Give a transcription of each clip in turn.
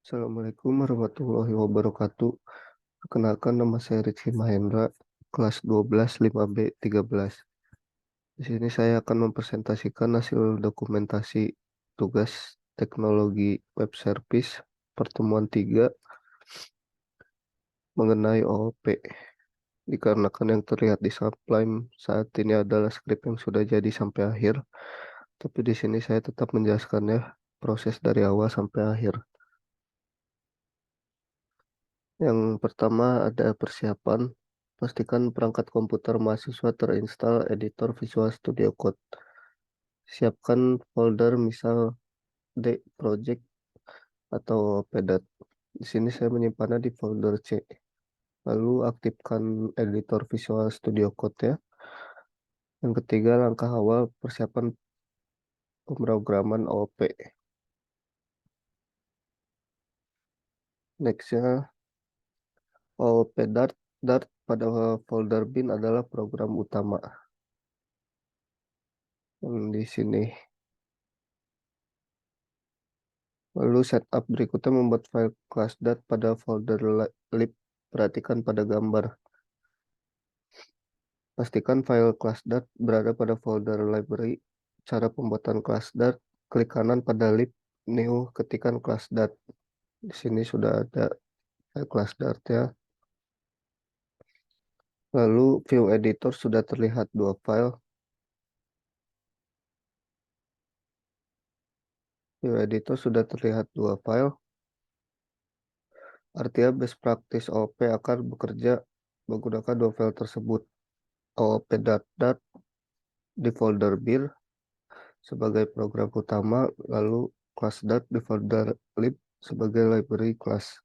Assalamualaikum warahmatullahi wabarakatuh. Perkenalkan nama saya Rizky Mahendra, kelas 12 5B 13. Di sini saya akan mempresentasikan hasil dokumentasi tugas teknologi web service pertemuan 3 mengenai OOP. Dikarenakan yang terlihat di subline saat ini adalah skrip yang sudah jadi sampai akhir, tapi di sini saya tetap menjelaskannya proses dari awal sampai akhir. Yang pertama ada persiapan. Pastikan perangkat komputer mahasiswa terinstall editor Visual Studio Code. Siapkan folder misal D project atau PDAT. Di sini saya menyimpannya di folder C. Lalu aktifkan editor Visual Studio Code ya. Yang ketiga, langkah awal persiapan pemrograman OOP. Nextnya, OOP Dart. Dart pada folder bin adalah program utama. Yang di sini. Lalu setup berikutnya membuat file kelas dat pada folder lib. Perhatikan pada gambar. Pastikan file kelas dat berada pada folder library. Cara pembuatan kelas dat, klik kanan pada lib, new, ketikkan kelas dat. Di sini sudah ada file kelas dat ya. Lalu view editor sudah terlihat dua file. View editor sudah terlihat dua file. Artinya best practice OOP akan bekerja menggunakan dua file tersebut. OOP.dat di folder bir sebagai program utama, lalu kelas dat di folder lib sebagai library class.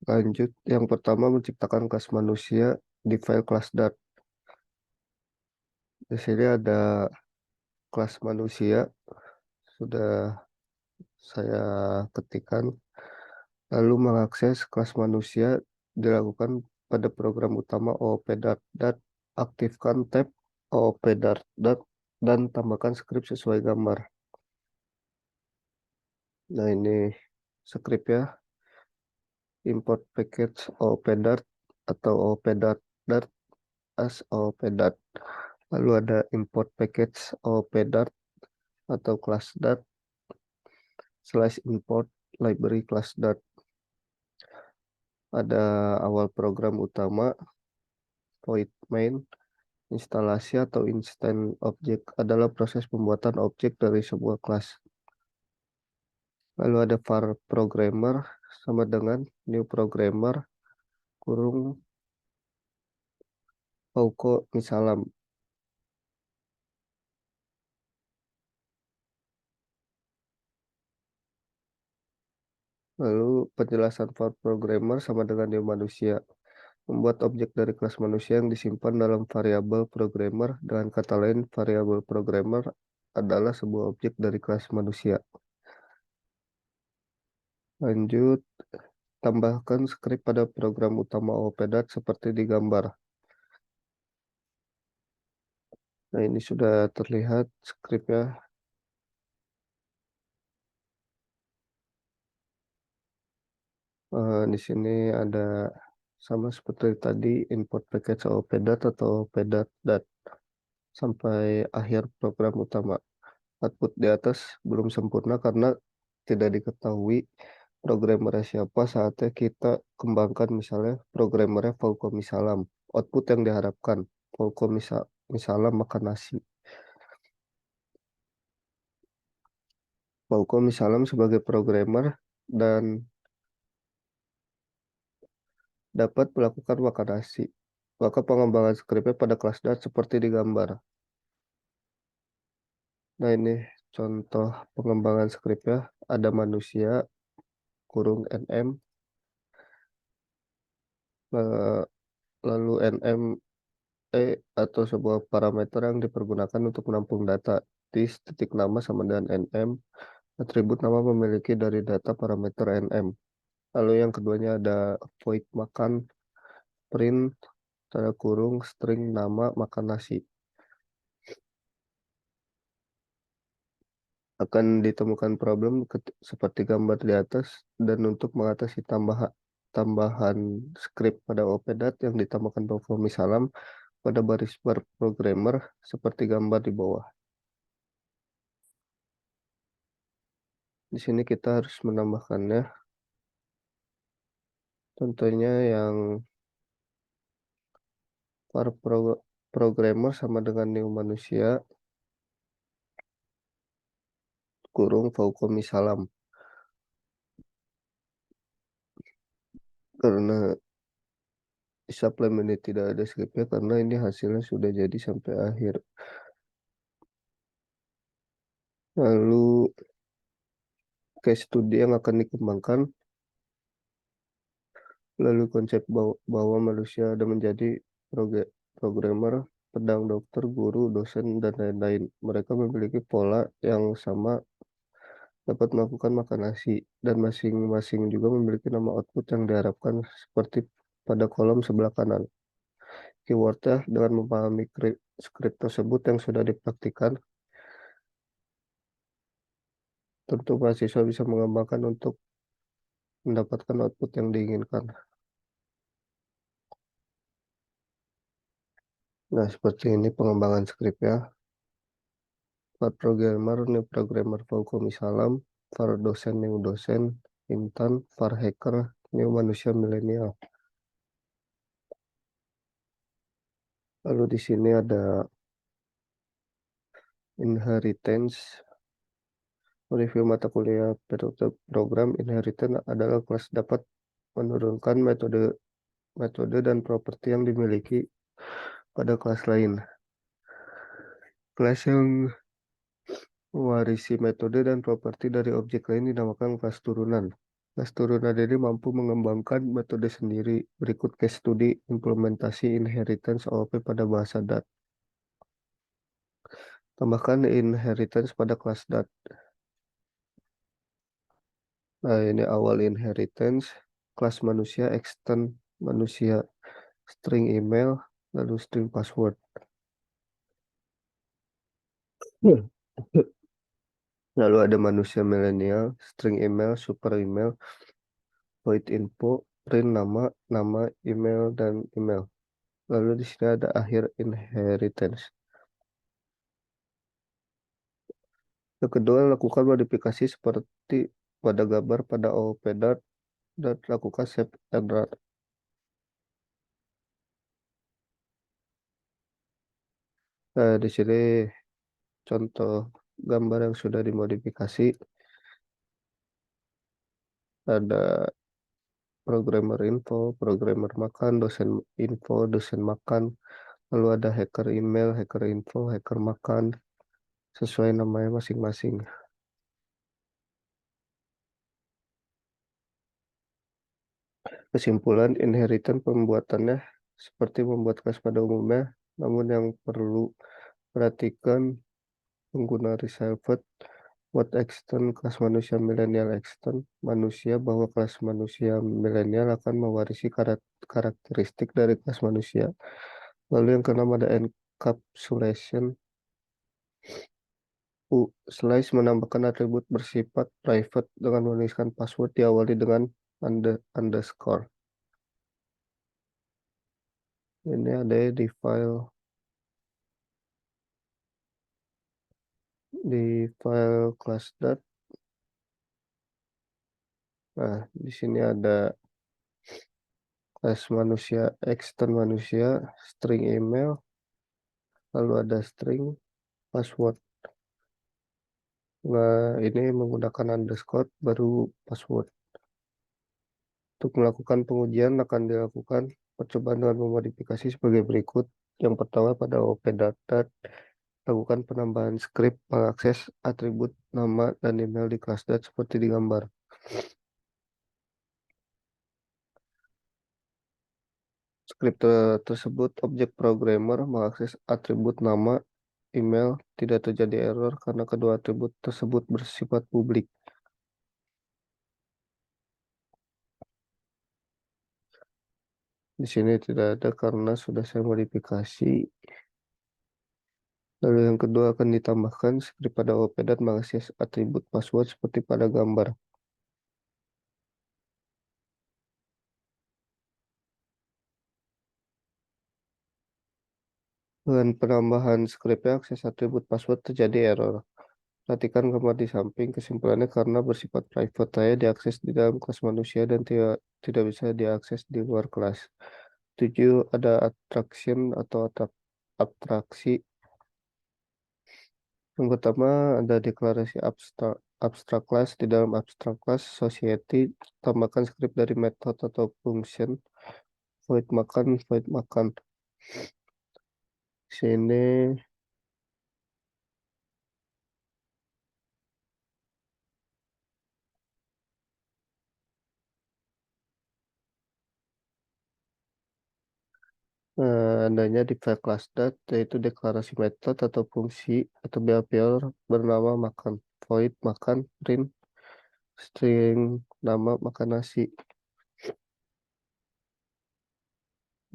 Lanjut, yang pertama menciptakan kelas manusia di file kelas dat. Di sini ada kelas manusia, sudah saya ketikkan. Lalu mengakses kelas manusia dilakukan pada program utama OOP.dat. Aktifkan tab OOP.dat dan tambahkan skrip sesuai gambar. Nah ini skrip ya. Import package OOP.dat atau OOP.dat as OOP.dat. Lalu ada import package OOP.dat atau class dat slash import library class dat. Ada awal program utama, void main, instalasi atau instant object adalah proses pembuatan objek dari sebuah kelas. Lalu ada var programmer sama dengan new programmer kurung Pauko Misalam. Lalu penjelasan var programmer sama dengan new manusia. Membuat objek dari kelas manusia yang disimpan dalam variabel programmer. Dengan kata lain, variabel programmer adalah sebuah objek dari kelas manusia. Lanjut, tambahkan skrip pada program utama OOP.dat seperti di gambar. Nah, ini sudah terlihat skripnya. Di sini ada sama seperti tadi, import package OOP.dat atau OOP.dat sampai akhir program utama. Output di atas belum sempurna karena tidak diketahui programmernya siapa. Saatnya kita kembangkan misalnya programmernya Fauko Misalam. Output yang diharapkan Fauko Misalam makan nasi. Fauko Misalam sebagai programmer dan dapat melakukan makan nasi. Maka pengembangan skripnya pada kelas dat seperti di gambar. Nah ini contoh pengembangan skripnya. Ada manusia kurung NM, lalu NM atau sebuah parameter yang dipergunakan untuk menampung data. This titik nama sama dengan NM, atribut nama memiliki dari data parameter NM. Lalu yang keduanya ada void makan, print, tanda kurung, string nama makan nasi. akan ditemukan problem seperti gambar di atas, dan untuk mengatasi tambahan script pada OPDAT yang ditambahkan Performi Salam pada baris bar programmer seperti gambar di bawah. Di sini kita harus menambahkannya. Tentunya yang para programmer sama dengan new manusia kurung Faukomi Salam. Karena di suplemen ini tidak ada scriptnya karena ini hasilnya sudah jadi sampai akhir. Lalu case study yang akan dikembangkan, lalu konsep bahwa manusia ada menjadi programmer, pedang, dokter, guru, dosen, dan lain-lain. Mereka memiliki pola yang sama, dapat melakukan makan nasi, dan masing-masing juga memiliki nama output yang diharapkan seperti pada kolom sebelah kanan. Keywordnya dengan memahami script tersebut yang sudah dipraktikkan, tentu mahasiswa bisa mengembangkan untuk mendapatkan output yang diinginkan. Nah, seperti ini pengembangan skripnya. For programmer, new programmer, Faukomi Salam. For dosen, new dosen, Intan. For hacker, new manusia milenial. Lalu di sini ada inheritance. Review mata kuliah program inheritance adalah kelas dapat menurunkan metode dan properti yang dimiliki pada kelas lain. Kelas yang mewarisi metode dan properti dari objek lain dinamakan kelas turunan. Kelas turunan ini mampu mengembangkan metode sendiri. Berikut case study implementasi inheritance OOP pada bahasa DAT. Tambahkan inheritance pada kelas DAT. Nah, ini awal inheritance, kelas manusia, extend manusia, string email, lalu string password. Lalu ada manusia milenial, string email, super email, void info, print nama, nama, email, dan email. Lalu di sini ada akhir inheritance. Yang kedua, lakukan modifikasi seperti pada gambar pada OOP dan lakukan save and run. Nah, di sini contoh gambar yang sudah dimodifikasi. Ada programmer info, programmer makan, dosen info, dosen makan. Lalu ada hacker email, hacker info, hacker makan, sesuai namanya masing-masing. Kesimpulan, inheritance pembuatannya seperti membuat kelas pada umumnya, namun yang perlu perhatikan pengguna reserved buat extend kelas manusia milenial extend manusia bahwa kelas manusia milenial akan mewarisi karakteristik dari kelas manusia. Lalu yang keenam ada encapsulation. Slice menambahkan atribut bersifat private dengan menuliskan password diawali dengan underscore. Ini ada di file class.. Nah, di sini ada kelas manusia, extend manusia, string email, lalu ada string password. Nah, ini menggunakan underscore baru password. Untuk melakukan pengujian akan dilakukan percobaan dengan memodifikasi sebagai berikut. Yang pertama pada OP-Data, lakukan penambahan script mengakses atribut nama dan email di kelas dat seperti di gambar. Script tersebut objek programmer mengakses atribut nama, email, tidak terjadi error karena kedua atribut tersebut bersifat publik. Di sini tidak ada karena sudah saya modifikasi. Lalu yang kedua akan ditambahkan script pada OP dan mengakses atribut password seperti pada gambar. Dengan penambahan scriptnya akses atribut password terjadi error. Perhatikan gambar di samping. Kesimpulannya karena bersifat private, saya diakses di dalam kelas manusia dan tidak bisa diakses di luar kelas. 7. Ada attraction atau abstraksi. Yang pertama ada deklarasi abstrak class. Di dalam abstrak class society, tambahkan script dari method atau function void makan. Sini adanya di file class dot, yaitu deklarasi metode atau fungsi atau behavior bernama makan. Void makan, print string nama makan nasi.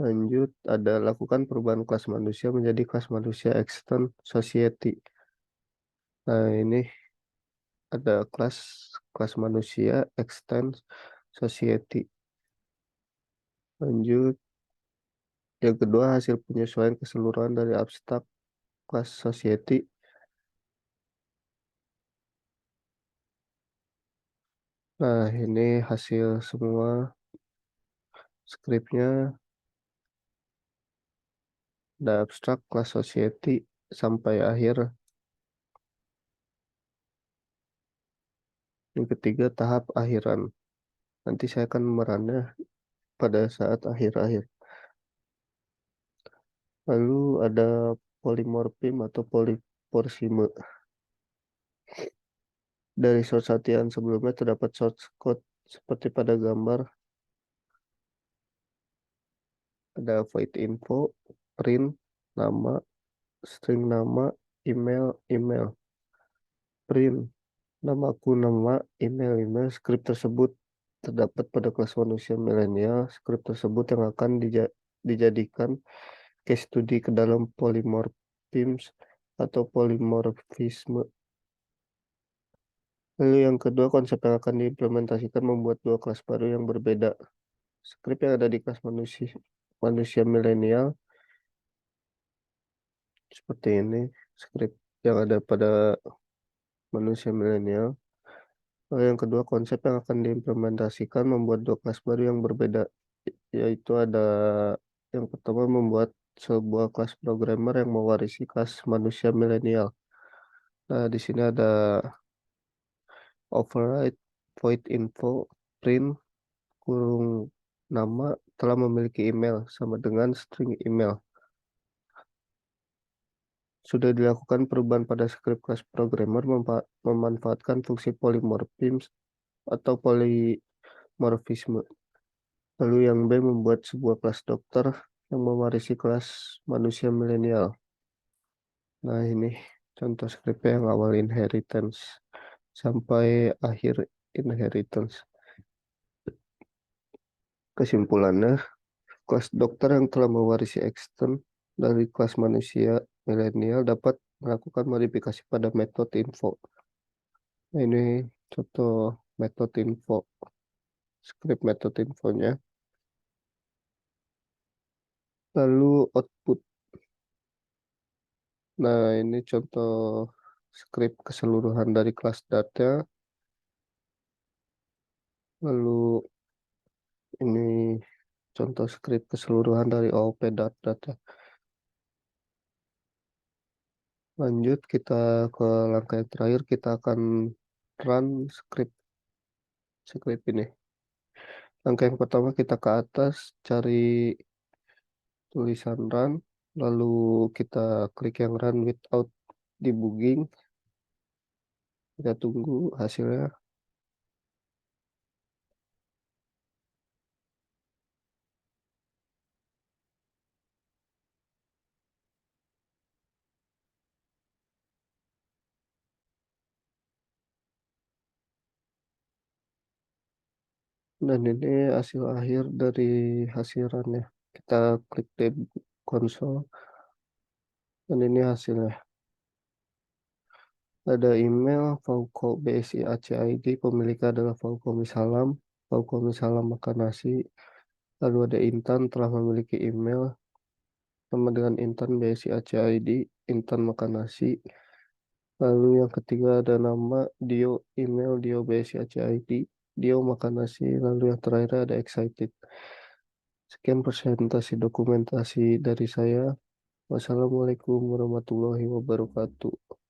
Lanjut, ada lakukan perubahan kelas manusia menjadi kelas manusia extend society. Nah, ini ada kelas kelas manusia extend society. Lanjut, yang kedua hasil penyesuaian keseluruhan dari abstrak kelas society. Nah, ini hasil semua skripnya. Ada abstrak kelas society sampai akhir. Yang ketiga tahap akhiran. Nanti saya akan merannya pada saat akhir-akhir. Lalu ada polymorphim atau polyporsime. Dari source latihan sebelumnya terdapat source code seperti pada gambar. Ada void info, print, nama, string nama, email, email, print, nama, script tersebut terdapat pada kelas manusia milenial. Script tersebut yang akan dijadikan case study ke dalam polymorphisms atau polymorphisme. Lalu yang kedua, konsep yang akan diimplementasikan membuat dua kelas baru yang berbeda. Script yang ada di kelas manusia milenial seperti ini. Script yang ada pada manusia milenial. Lalu yang kedua, konsep yang akan diimplementasikan membuat dua kelas baru yang berbeda, yaitu ada yang pertama membuat sebuah kelas programmer yang mewarisi kelas manusia milenial. Nah, di sini ada override void info print kurung nama telah memiliki email sama dengan string email. Sudah dilakukan perubahan pada script kelas programmer memanfaatkan fungsi polymorphism atau polymorphisme. Lalu yang B membuat sebuah kelas dokter yang mewarisi kelas manusia milenial. Nah, ini contoh script yang awal inheritance sampai akhir inheritance. Kesimpulannya, kelas dokter yang telah mewarisi ekstern dari kelas manusia milenial dapat melakukan modifikasi pada metode info. Nah, ini contoh metode info, script metode infonya. Lalu output. Nah, ini contoh script keseluruhan dari kelas data. Lalu ini contoh script keseluruhan dari OOP data. Lanjut kita ke langkah yang terakhir, kita akan run script ini. Langkah yang pertama kita ke atas cari tulisan run, lalu kita klik yang run without debugging. Kita tunggu hasilnya. Dan ini hasil akhir dari hasil runnya. Kita klik debug console dan ini hasilnya. Ada email Fauko BSI Aceh ID, pemiliknya adalah Faukomi Salam. Faukomi Salam makan nasi. Lalu ada Intan telah memiliki email sama dengan Intan BSI Aceh ID, Intan makan nasi. Lalu yang ketiga ada nama Dio, email Dio BSI Aceh ID, Dio makan nasi. Lalu yang terakhir ada excited. Sekian presentasi dokumentasi dari saya. Wassalamualaikum warahmatullahi wabarakatuh.